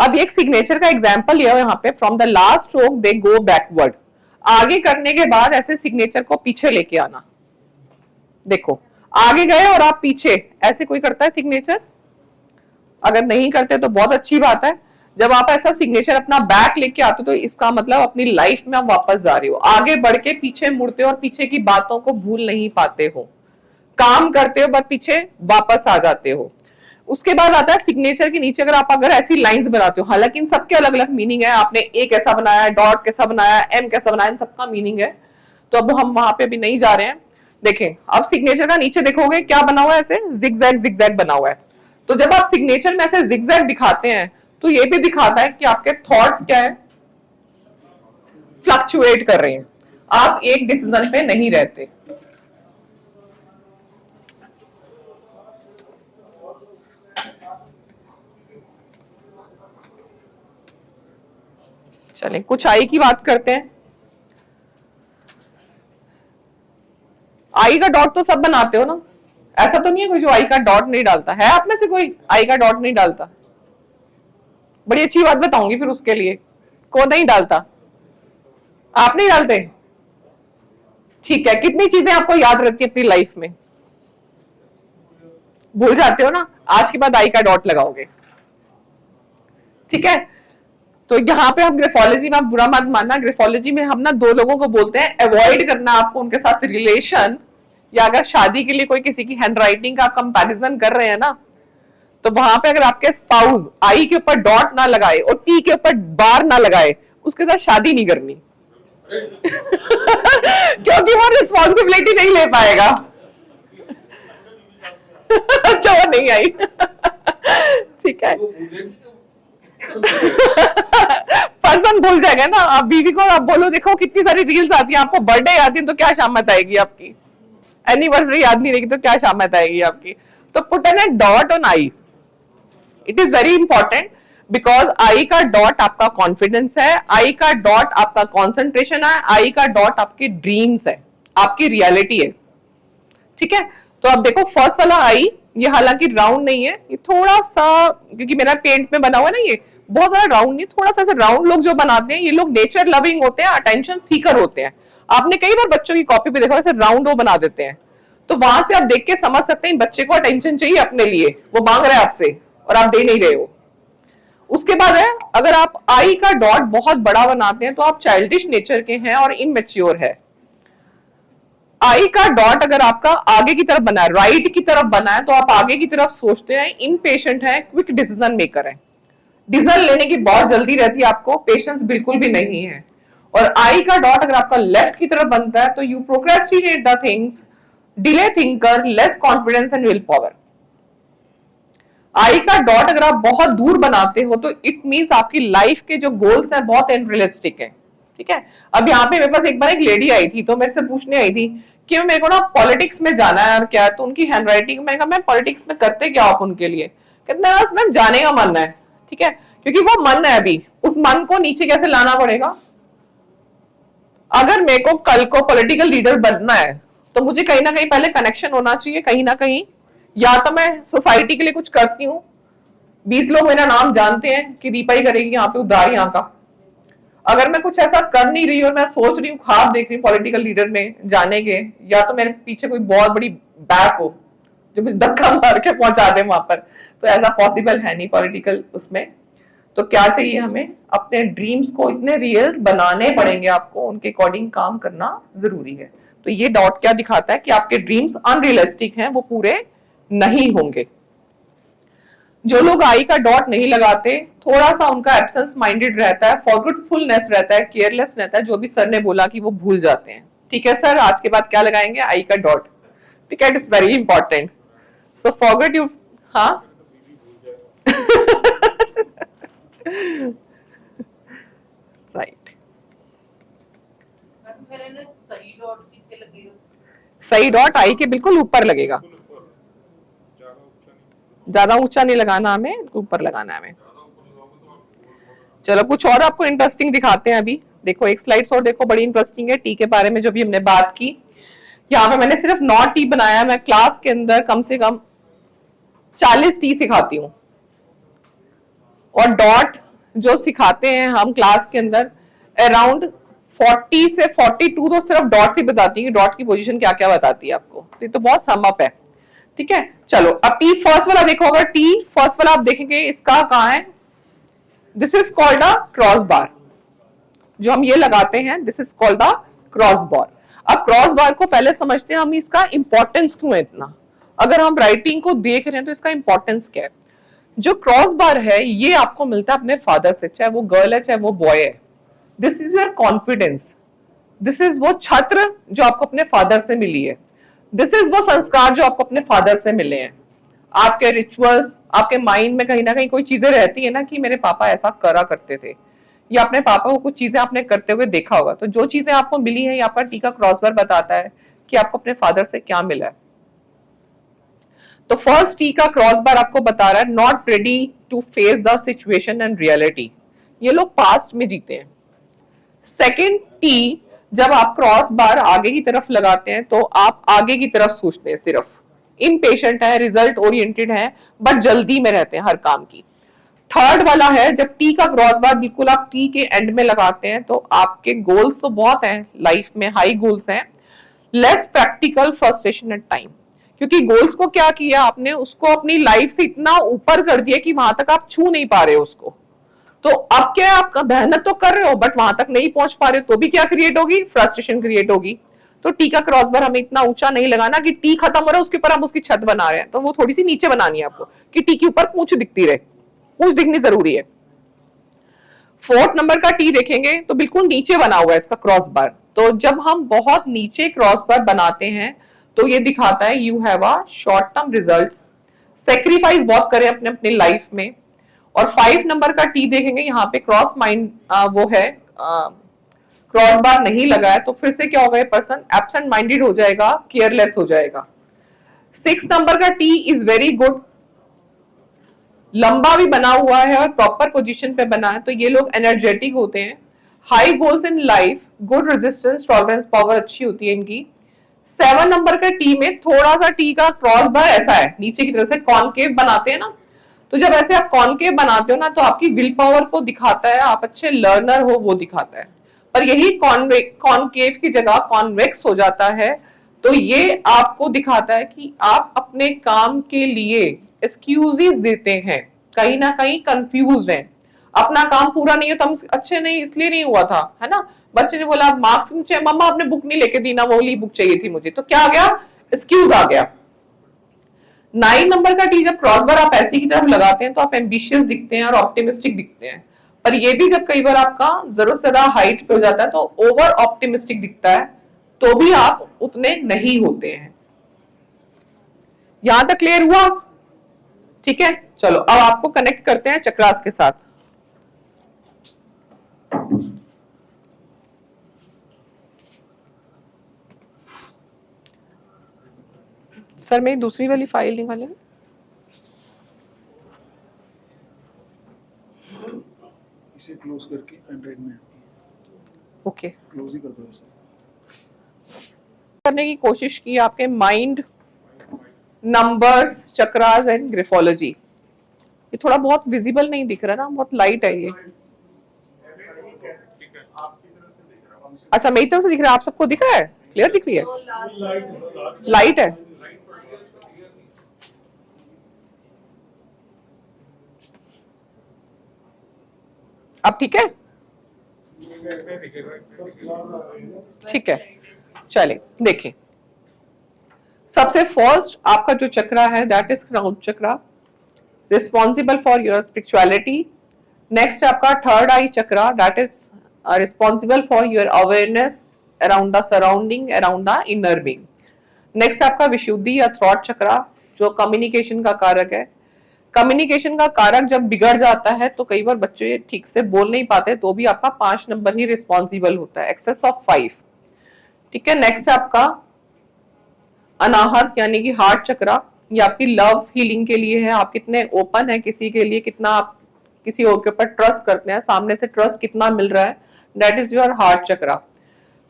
अब एक सिग्नेचर का एग्जाम्पल लिया यहाँ पे, from the last stroke they go backward, आगे करने के बाद ऐसे सिग्नेचर को पीछे लेके आना। देखो आगे गए और आप पीछे, ऐसे कोई करता है सिग्नेचर? अगर नहीं करते तो बहुत अच्छी बात है। जब आप ऐसा सिग्नेचर अपना बैक लेके आते हो तो इसका मतलब अपनी लाइफ में आप वापस जा रहे हो, आगे बढ़ के पीछे मुड़ते हो और पीछे की बातों को भूल नहीं पाते हो, काम करते हो बट पीछे वापस आ जाते हो। उसके बाद आता है सिग्नेचर के नीचे अगर ऐसी लाइंस बनाते हो, हालांकि इन सबके अलग अलग मीनिंग है, आपने ए कैसा बनाया, डॉट कैसा बनाया, एम कैसा बनाया, इन सबका मीनिंग है, तो अब हम वहां पे भी नहीं जा रहे हैं। देखें अब सिग्नेचर का नीचे देखोगे क्या बना हुआ है, ऐसे जिगजैग बना हुआ है। तो जब आप सिग्नेचर में ऐसे जिगजैग दिखाते हैं तो ये भी दिखाता है कि आपके थॉट्स क्या है, फ्लक्चुएट कर रहे हैं, आप एक डिसीजन पे नहीं रहते। चलें कुछ आई की बात करते हैं। आई का डॉट तो सब बनाते हो ना, ऐसा तो नहीं है कोई जो आई का डॉट नहीं डालता है? आप में से कोई आई का डॉट नहीं डालता? बड़ी अच्छी बात बताऊंगी फिर उसके लिए, कौन नहीं डालता? आप नहीं डालते? ठीक है, कितनी चीजें आपको याद रहती है अपनी लाइफ में? भूल जाते हो ना, आज के बाद आई का डॉट लगाओगे, ठीक है? तो यहाँ पे हम ग्राफोलॉजी में, आप बुरा मत मानना, ग्राफोलॉजी में हम ना दो लोगों को बोलते हैं अवॉइड करना आपको उनके साथ रिलेशन, या अगर शादी के लिए कोई किसी की हैंडराइटिंग का कंपैरिजन कर रहे हैं ना, तो वहां पे अगर आपके स्पाउस आई के ऊपर डॉट ना लगाए और टी के ऊपर बार ना लगाए, उसके साथ शादी नहीं करनी क्योंकि वो रिस्पॉन्सिबिलिटी नहीं ले पाएगा अच्छा वो नहीं आई ठीक है पर्सन भूल जाएगा ना। आप बीवी को आप बोलो देखो कितनी सारी रील्स आती है, आपको बर्थडे याद है तो क्या शामत आएगी आपकी, एनिवर्सरी याद नहीं रहेगी तो क्या शामत आएगी आपकी। तो put an a dot on I, it is very important, because I का डॉट आपका कॉन्फिडेंस है, आई का डॉट आपका कॉन्सेंट्रेशन है, आई का डॉट आपके ड्रीम्स है, आपकी रियलिटी है, ठीक है। तो अब देखो फर्स्ट वाला आई, ये हालांकि राउंड नहीं है, ये थोड़ा सा, क्योंकि मेरा पेंट में बना हुआ है ना, ये बहुत ज्यादा राउंड नहीं, थोड़ा सा राउंड लोग जो बनाते हैं ये लोग नेचर लविंग होते हैं, अटेंशन सीकर होते हैं। आपने कई बार बच्चों की कॉपी पे देखा ऐसे राउंड वो बना देते हैं, तो वहां से आप देख के समझ सकते हैं बच्चे को अटेंशन चाहिए अपने लिए, वो मांग रहा है आपसे और आप दे नहीं रहे हो। उसके बाद है, अगर आप आई का डॉट बहुत बड़ा बनाते हैं तो आप चाइल्डिश नेचर के हैं और इनमेच्योर है। आई का डॉट अगर आपका आगे की तरफ बना है, राइट की तरफ बना है, तो आप आगे की तरफ सोचते हैं, इम्पेशेंट है, क्विक डिसीजन मेकर है, डिसीजन लेने की बहुत जल्दी रहती है आपको, पेशेंस बिल्कुल भी नहीं है। और आई का डॉट अगर आपका लेफ्ट की तरफ बनता है तो you procrastinate the things, delay thinker, less confidence and will power. I का डॉट अगर आप बहुत दूर बनाते हो तो इट मींस आपकी लाइफ के जो गोल्स हैं बहुत अनरियलिस्टिक है, ठीक है। अब यहाँ पे मेरे पास एक बार एक लेडी आई थी, तो मेरे से पूछने आई थी कि मेरे को ना पॉलिटिक्स में जाना है और क्या है, तो उनकी हैंडराइटिंग, मैंने कहा मैम पॉलिटिक्स में करते क्या आप उनके लिए? कहते बस मैम जाने का मन है, ठीक है, क्योंकि वो मन है, अभी उस मन को नीचे कैसे लाना पड़ेगा। अगर मेरे को कल को पॉलिटिकल लीडर बनना है तो मुझे कहीं ना कहीं पहले कनेक्शन होना चाहिए, कहीं ना कहीं, या तो मैं सोसाइटी के लिए कुछ करती हूँ, 20 लोग मेरा नाम जानते हैं कि दीपा ही करेगी यहाँ पे उद्धार यहाँ का। अगर मैं कुछ ऐसा कर नहीं रही और मैं सोच रही हूँ, ख्वाब देख रही हूँ पॉलिटिकल लीडर में जाने के, या तो मेरे पीछे कोई बहुत बड़ी बैक हो जो मुझे धक्का मार के पहुंचा दे वहां पर, तो ऐसा पॉसिबल है नहीं पॉलिटिकल उसमें। तो क्या चाहिए हमें, अपने ड्रीम्स को इतने रियल बनाने पड़ेंगे आपको, उनके अकॉर्डिंग काम करना जरूरी है। तो ये डॉट क्या दिखाता है कि आपके ड्रीम्स अनरियलिस्टिक हैं, वो पूरे नहीं होंगे। जो लोग आई का डॉट नहीं लगाते, थोड़ा सा उनका एब्सेंस माइंडेड रहता है, फॉरगेटफुलनेस रहता है, केयरलेस रहता है, जो भी सर ने बोला कि वो भूल जाते हैं। ठीक है सर, आज के बाद क्या लगाएंगे? आई का डॉट, ठीक है, it is very important. So forget you, हाँ राइट। सही डॉट आई के बिल्कुल ऊपर लगेगा, ज्यादा ऊंचा नहीं लगाना हमें, ऊपर लगाना है हमें। चलो कुछ और आपको इंटरेस्टिंग दिखाते हैं। अभी देखो एक स्लाइड्स और देखो, बड़ी इंटरेस्टिंग है टी के बारे में जो भी हमने बात की। यहाँ पे मैंने सिर्फ 9 टी बनाया, मैं क्लास के अंदर कम से कम 40 टी सिखाती हूँ, और डॉट जो सिखाते हैं हम क्लास के अंदर, अराउंड 40 से 42 तो सिर्फ डॉट से बताती है, डॉट की पोजीशन क्या क्या बताती है आपको, तो ये तो बहुत सम अप है। ठीक है, चलो अब टी फर्स्ट वाला देखो, अगर टी फर्स्ट वाला आप देखेंगे इसका कहां है, this is called a cross bar, जो हम ये लगाते हैं this is called the cross bar. अब क्रॉस बार को पहले समझते हैं हम, इसका इंपॉर्टेंस क्यों है इतना, अगर हम राइटिंग को देख रहे हैं तो इसका इंपॉर्टेंस क्या है। जो क्रॉस बार है ये आपको मिलता है अपने फादर से, चाहे वो गर्ल है चाहे वो बॉय है। This is your confidence, this is वो छत्र जो आपको अपने फादर से मिली है, दिस इज वो संस्कार जो आपको अपने फादर से मिले हैं। आपके रिचुअल्स, आपके माइंड में कहीं ना कहीं कोई चीजें रहती है ना कि मेरे पापा ऐसा करा करते थे, या अपने पापा को कुछ चीजें आपने करते हुए देखा होगा, तो जो चीजें आपको मिली है यहाँ पर टी का क्रॉस बार बताता है कि आपको अपने फादर से क्या मिला है। तो फर्स्ट टी का क्रॉस बार आपको बता रहा है not ready to face the situation and reality, ये लोग पास्ट में जीते हैं। सेकेंड टी, जब आप क्रॉस बार आगे की तरफ लगाते हैं तो आप आगे की तरफ सोचते हैं, सिर्फ इम्पेशेंट है, रिजल्ट ओरिएंटेड है, बट जल्दी में रहते हैं हर काम की। थर्ड वाला है जब टी का क्रॉस बार बिल्कुल आप टी के एंड में लगाते हैं तो आपके गोल्स तो बहुत हैं लाइफ में, हाई गोल्स हैं, less practical, frustration at time, क्योंकि गोल्स को क्या किया आपने, उसको अपनी लाइफ से इतना ऊपर कर दिया कि वहां तक आप छू नहीं पा रहे हो उसको। तो अब क्या, आप मेहनत तो कर रहे हो बट वहां तक नहीं पहुंच पा रहे हो, तो भी क्या क्रिएट होगी, फ्रस्ट्रेशन क्रिएट होगी। तो टी का क्रॉस बार हमें इतना ऊंचा नहीं लगाना कि टी खत्म हो रहा है उसके ऊपर हम उसकी छत बना रहे हैं, तो वो थोड़ी सी नीचे बनानी है आपको कि टी के ऊपर पूंछ दिखती रहे, पूंछ दिखनी जरूरी है। फोर्थ नंबर का टी देखेंगे तो बिल्कुल नीचे बना हुआ है इसका क्रॉस बार, तो जब हम बहुत नीचे क्रॉस बार बनाते हैं तो ये दिखाता है you have a short term results, sacrifice बहुत करें अपने अपने लाइफ में। और 5 नंबर का टी देखेंगे यहाँ पे क्रॉस माइंड वो है, क्रॉस बार नहीं लगा है, तो फिर से क्या होगा, ये पर्सन एब्सेंट माइंडेड हो जाएगा, केयरलेस हो जाएगा। 6 नंबर का टी इज वेरी गुड, लंबा भी बना हुआ है और प्रॉपर पोजीशन पे बना है, तो ये लोग एनर्जेटिक होते हैं, high goals in life, good resistance tolerance power अच्छी होती है इनकी। 7 नंबर का टी में थोड़ा सा टी का क्रॉस बार ऐसा है, नीचे की तरफ से कॉनकेव बनाते हैं ना, तो जब ऐसे आप कॉनकेव बनाते हो ना तो आपकी विल पावर को दिखाता है, आप अच्छे लर्नर हो वो दिखाता है, पर यही कॉनकेव की जगह कॉन्वेक्स हो जाता है, तो ये आपको दिखाता है कि आप अपने काम के लिए एक्सक्यूजेस देते हैं, कहीं ना कहीं कंफ्यूज हैं, अपना काम पूरा नहीं है तो हम अच्छे नहीं इसलिए नहीं हुआ था, है ना, बच्चे ने बोला मार्क्स चाहिए, मम्मा आपने बुक नहीं लेके दी ना, वो वाली बुक चाहिए थी मुझे, तो क्या आ गया, एक्सक्यूज आ गया। 9 नंबर का टी जब क्रॉस बार आप ऐसी की तरफ लगाते हैं तो आप एम्बिशियस दिखते हैं और ऑप्टिमिस्टिक दिखते हैं, पर ये भी जब कई बार आपका जरूरत से ज्यादा हाइट पे हो जाता है तो ओवर ऑप्टिमिस्टिक दिखता है, तो भी आप उतने नहीं होते हैं। यहां तक क्लियर हुआ? ठीक है, चलो अब आपको कनेक्ट करते हैं चक्रास के साथ। सर मेरी दूसरी वाली फाइल निकाले, इसे क्लोज करके एंड्रॉइड में ओके क्लोज ही कर दो इसे। करने की कोशिश की आपके माइंड, नंबर्स, चक्रास एंड ग्रिफोलॉजी, ये थोड़ा बहुत विजिबल नहीं दिख रहा ना, बहुत लाइट है ये। अच्छा मेरी तरफ से दिख रहा है, आप सबको दिख रहा है, क्लियर दिख रही है, लाइट है। अब ठीक है, ठीक है, चलिए देखिए, सबसे फर्स्ट आपका जो चक्रा है that is crown chakra, responsible for your spirituality. Next आपका third eye chakra that is responsible for your awareness around the surrounding, around the inner being. Next आपका विशुद्धि या थॉट चक्रा जो कम्युनिकेशन का कारक है। कम्युनिकेशन का कारक जब बिगड़ जाता है तो कई बार बच्चे ठीक से बोल नहीं पाते, तो भी आपका 5 नंबर ही रिस्पॉन्सिबल होता है, एक्सेस ऑफ 5। ठीक है, नेक्स्ट आपका अनाहत यानी कि हार्ट चक्रा, ये आपकी लव हीलिंग के लिए है, आप कितने ओपन है किसी के लिए, कितना आप किसी और के ऊपर ट्रस्ट करते हैं, सामने से ट्रस्ट कितना मिल रहा है, दैट इज योर हार्ट चक्रा।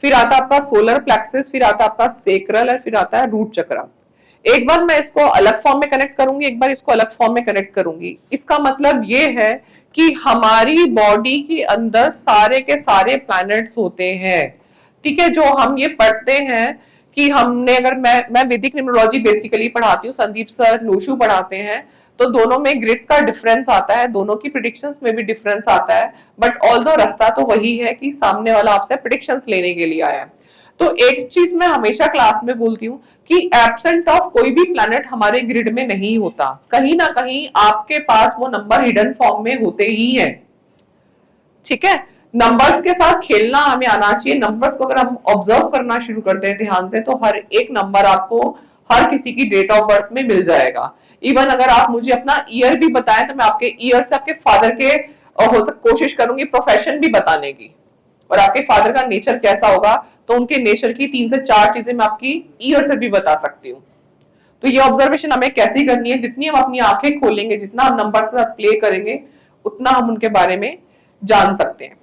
फिर आता है आपका सोलर प्लेक्सस, फिर आता है आपका सेक्रल और फिर आता है रूट चक्रा। एक बार मैं इसको अलग फॉर्म में कनेक्ट करूंगी, एक बार इसको अलग फॉर्म में कनेक्ट करूंगी। इसका मतलब ये है कि हमारी बॉडी के अंदर सारे के सारे प्लैनेट्स होते हैं, ठीक है। जो हम ये पढ़ते हैं कि हमने, अगर मैं वैदिक न्यूमरोलॉजी बेसिकली पढ़ाती हूँ, संदीप सर लोशू पढ़ाते हैं, तो दोनों में ग्रिड्स का डिफरेंस आता है, दोनों की प्रिडिक्शंस में भी डिफरेंस आता है, बट ऑल्दो रास्ता तो वही है कि सामने वाला आपसे प्रिडिक्शंस लेने के लिए आया है। तो एक चीज मैं हमेशा क्लास में बोलती हूँ कि एब्सेंट ऑफ कोई भी प्लैनेट हमारे ग्रिड में नहीं होता, कहीं ना कहीं आपके पास वो नंबर हिडन फॉर्म में होते ही हैं, ठीक है। नंबर्स के साथ खेलना हमें आना चाहिए। नंबर्स को अगर हम ऑब्जर्व करना शुरू करते हैं ध्यान से, तो हर एक नंबर आपको हर किसी की डेट ऑफ बर्थ में मिल जाएगा। इवन अगर आप मुझे अपना ईयर भी बताएं तो मैं आपके ईयर से आपके फादर के कोशिश करूंगी प्रोफेशन भी बताने की, और आपके फादर का नेचर कैसा होगा, तो उनके नेचर की 3 से 4 चीजें मैं आपकी ईयर से भी बता सकती हूँ। तो ये ऑब्जर्वेशन हमें कैसी करनी है, जितनी हम अपनी आंखें खोलेंगे, जितना हम नंबर के साथ प्ले करेंगे, उतना हम उनके बारे में जान सकते हैं।